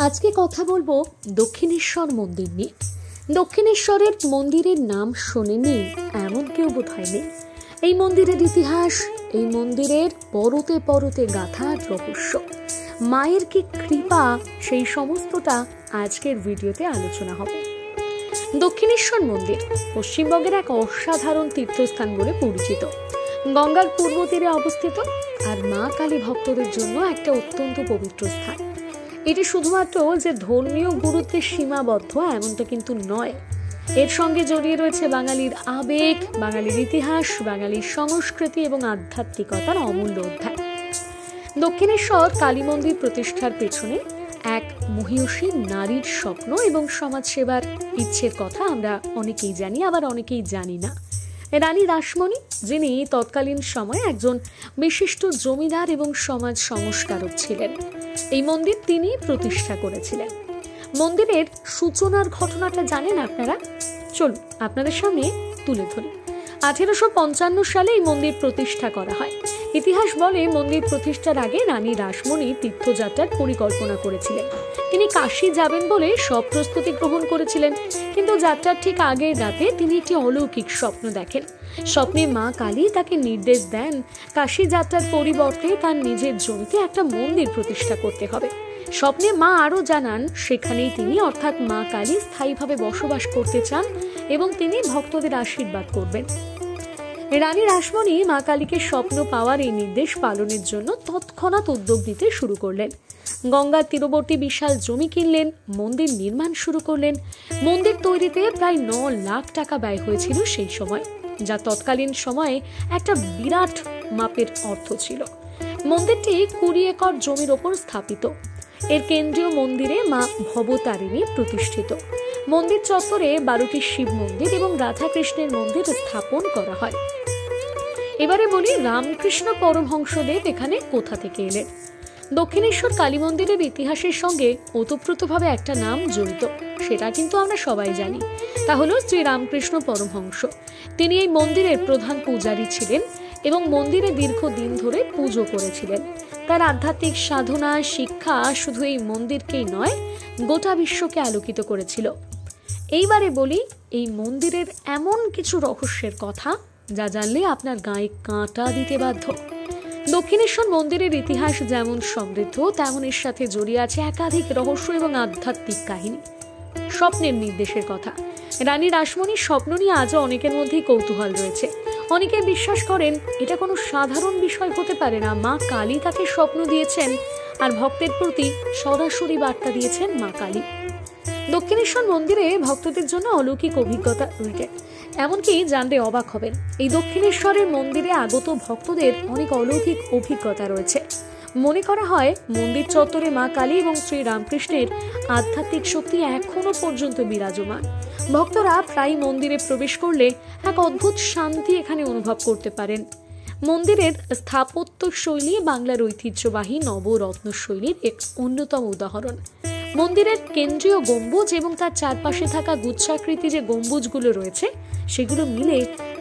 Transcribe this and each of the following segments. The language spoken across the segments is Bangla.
আজকে কথা বলবো দক্ষিণেশ্বর মন্দির নিয়ে। দক্ষিণেশ্বরের মন্দিরের নাম শোনেনি এমন কেউ বোধহয় নেই। এই মন্দিরের ইতিহাস, এই মন্দিরের পরতে পরতে গাথা রহস্য, মায়ের কি কৃপা, সেই সমস্তটা আজকের ভিডিওতে আলোচনা হবে। দক্ষিণেশ্বর মন্দির পশ্চিমবঙ্গের এক অসাধারণ তীর্থস্থান বলে পরিচিত। গঙ্গার পূর্ব তীরে অবস্থিত আর মা কালী ভক্তদের জন্য একটা অত্যন্ত পবিত্র স্থান। এটি শুধুমাত্র যে ধর্মীয় গুরুত্বে সীমাবদ্ধ এমনটা কিন্তু নয়, এর সঙ্গে জড়িয়ে রয়েছে বাঙালির আবেগ, বাঙালির ইতিহাস, বাঙালির সংস্কৃতি এবং আধ্যাত্মিকতার অমূল্য অধ্যায়। দক্ষিণেশ্বর কালী মন্দির প্রতিষ্ঠার পেছনে এক মহিয়সী নারীর স্বপ্ন এবং সমাজসেবার ইচ্ছের কথা আমরা অনেকেই জানি, আবার অনেকেই জানি না। রানী রাসমণি, যিনি তৎকালীন সময়ে একজন বিশিষ্ট জমিদার এবং সমাজ সংস্কারক ছিলেন, এই মন্দির তিনি প্রতিষ্ঠা করেছিলেন। মন্দিরের সূচনার ঘটনাটা জানেন আপনারা? চলুন আপনাদের সামনে তুলে ধরি। 1855 সালে এই মন্দির প্রতিষ্ঠা করা হয়। ইতিহাস বলে মন্দির প্রতিষ্ঠার আগে রানী রাসমণি তীর্থযাত্রার পরিকল্পনা করেছিলেন। তিনি কাশী যাবেন বলে সব প্রস্তুতি গ্রহণ করেছিলেন, কিন্তু যাত্রার ঠিক আগের রাতে তিনি একটি অলৌকিক স্বপ্ন দেখেন। স্বপ্নে মা কালী তাকে নির্দেশ দেন কাশী যাত্রার পরিবর্তে তার নিজের জমিতে একটা মন্দির প্রতিষ্ঠা করতে হবে। স্বপ্নে মা আরো জানান সেখানেই তিনি অর্থাৎ মা কালী স্থায়ীভাবে বসবাস করতে চান এবং তিনি ভক্তদের আশীর্বাদ করবেন। রানী রাসমণি মা কালীকে স্বপ্ন পাওয়ার এই নির্দেশ পালনের জন্য তৎক্ষণাৎ উদ্যোগ নিতে শুরু করলেন। গঙ্গার তীরবর্তী বিশাল জমি কিনলেন, মন্দির নির্মাণ শুরু করলেন। মন্দির তৈরিতে প্রায় 9 লাখ টাকা ব্যয় হয়েছিল সেই সময়, যা তৎকালীন সময়ে একটা বিরাট মাপের অর্থ ছিল। মন্দিরটি 20 একর জমির ওপর স্থাপিত। এর কেন্দ্রীয় মন্দিরে মা ভবতারিণী প্রতিষ্ঠিত। মন্দির চত্বরে 12টি শিব মন্দির এবং রাধাকৃষ্ণের মন্দির স্থাপন করা হয়। এবারে বলি, রামকৃষ্ণ পরমহংসদেব এখানে কোথা থেকে এলেন? দক্ষিণেশ্বর কালী মন্দিরের ইতিহাসের সঙ্গে ওতপ্রোতভাবে একটা নাম জড়িত, সেটা কিন্তু আমরা সবাই জানি। তা হলো শ্রী রামকৃষ্ণ পরমহংস। তিনি এই মন্দিরের প্রধান পূজারী ছিলেন এবং মন্দিরে দীর্ঘদিন ধরে পুজো করেছিলেন। তার আধ্যাত্মিক সাধনা, শিক্ষা শুধু এই মন্দিরকেই নয়, গোটা বিশ্বকে আলোকিত করেছিল। এইবারে বলি এই মন্দিরের এমন কিছু রহস্যের কথা যা জানলে আপনার গায়ে কাঁটা দিতে বাধ্য। দক্ষিণেশ্বর মন্দিরের ইতিহাস যেমন সমৃদ্ধ, তেমন এর সাথে জড়িয়ে আছে একাধিক রহস্য এবং আধ্যাত্মিক কাহিনী। স্বপ্নের নির্দেশের কথা। রানী রাসমণির স্বপ্ন নিয়ে আজও অনেকের মধ্যেই কৌতূহল রয়েছে। অনেকে বিশ্বাস করেন এটা কোনো সাধারণ বিষয় হতে পারে না। মা কালী তাকে স্বপ্ন দিয়েছেন আর ভক্তের প্রতি সরাসরি বার্তা দিয়েছেন মা কালী। দক্ষিণেশ্বর মন্দিরে ভক্তদের জন্য অলৌকিক অভিজ্ঞতা রয়েছে, এমনকি জানতে অবাক হবেন এই দক্ষিণেশ্বরের মন্দিরে আগত ভক্তদের অনেক অলৌকিক অভিজ্ঞতা রয়েছে। মনে করা হয় মন্দির চত্বরে মা কালী এবং শ্রী রামকৃষ্ণের আধ্যাত্মিক শক্তি এখনো পর্যন্ত বিরাজমান। ভক্তরা প্রায় মন্দিরে প্রবেশ করলে এক অদ্ভুত শান্তি এখানে অনুভব করতে পারেন। মন্দিরের স্থাপত্য শৈলী বাংলার ঐতিহ্যবাহী নবরত্ন শৈলীর এক অন্যতম উদাহরণ। মন্দিরের কেন্দ্রীয় গম্বুজ এবং তার চারপাশে থাকা গুচ্ছাকৃতি যে গম্বুজগুলো রয়েছে, সেগুলো মিলে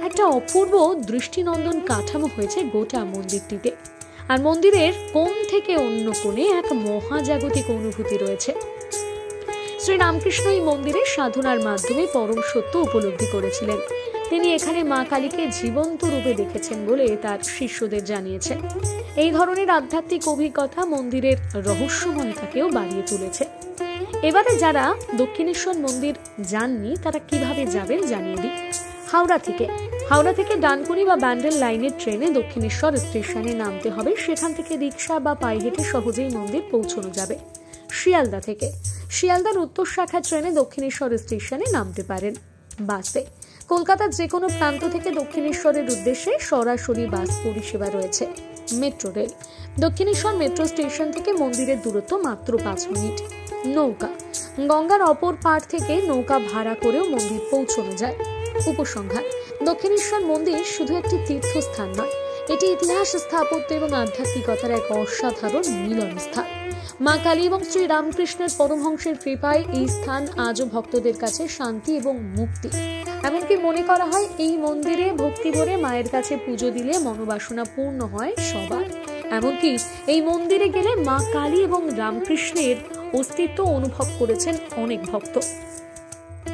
একটা অপূর্ব দৃষ্টিনন্দন কাঠামো হয়েছে গোটা মন্দিরটিতে। আর মন্দিরের কোণ থেকে অন্য কোণে এক মহাজাগতিক অনুভূতি রয়েছে। শ্রী রামকৃষ্ণ এই মন্দিরে সাধনার মাধ্যমে পরম সত্য উপলব্ধি করেছিলেন। তিনি এখানে মা কালীকে জীবন্ত রূপে দেখেছেন বলে তার শিষ্যদের জানিয়েছেন। এই ধরনের আধ্যাত্মিক অভিজ্ঞতা মন্দিরের রহস্যময়তাকেও বাড়িয়ে তুলেছে। এবারে যারা দক্ষিণেশ্বর মন্দির যাননি তারা কিভাবে যাবেন জানিয়ে দিই। হাওড়া থেকে ডানকুনি বা ব্যান্ডেল লাইনের ট্রেনে দক্ষিণেশ্বর স্টেশনে নামতে হবে। সেখান থেকে রিক্সা বা পায়ে হেঁটে সহজেই মন্দির পৌঁছানো যাবে। শিয়ালদার উত্তর শাখা ট্রেনে দক্ষিণেশ্বর স্টেশনে নামতে পারেন। বাসে কলকাতার যে কোনো প্রান্ত থেকে দক্ষিণেশ্বরের উদ্দেশ্যে সরাসরি বাস পরিষেবা রয়েছে। Metro rail. Dakshineswar metro station থেকে মন্দিরের দূরত্ব মাত্র 5 মিনিট। নৌকা। গঙ্গার অপর পাড় থেকে নৌকা ভাড়া করেও মন্দির পৌঁছানো যায়। উপসংহার: দক্ষিণেশ্বর মন্দির শুধু একটি তীর্থস্থান নয়, এটি ইতিহাস, স্থাপত্য এবং আধ্যাত্মিকতার এক অসাধারণ মিলনস্থান। মা কালী এবং শ্রী রামকৃষ্ণের পরমহংসের কৃপায় এই স্থান আজও ভক্তদের কাছে শান্তি এবং মুক্তি। এমনকি মনে করা হয় এই মন্দিরে ভক্তি ভরে মায়ের কাছে পুজো দিলে মনোবাসনা পূর্ণ হয় সবার। এমনকি এই মন্দিরে গেলে মা কালী এবং রামকৃষ্ণের অস্তিত্ব অনুভব করেছেন অনেক ভক্ত।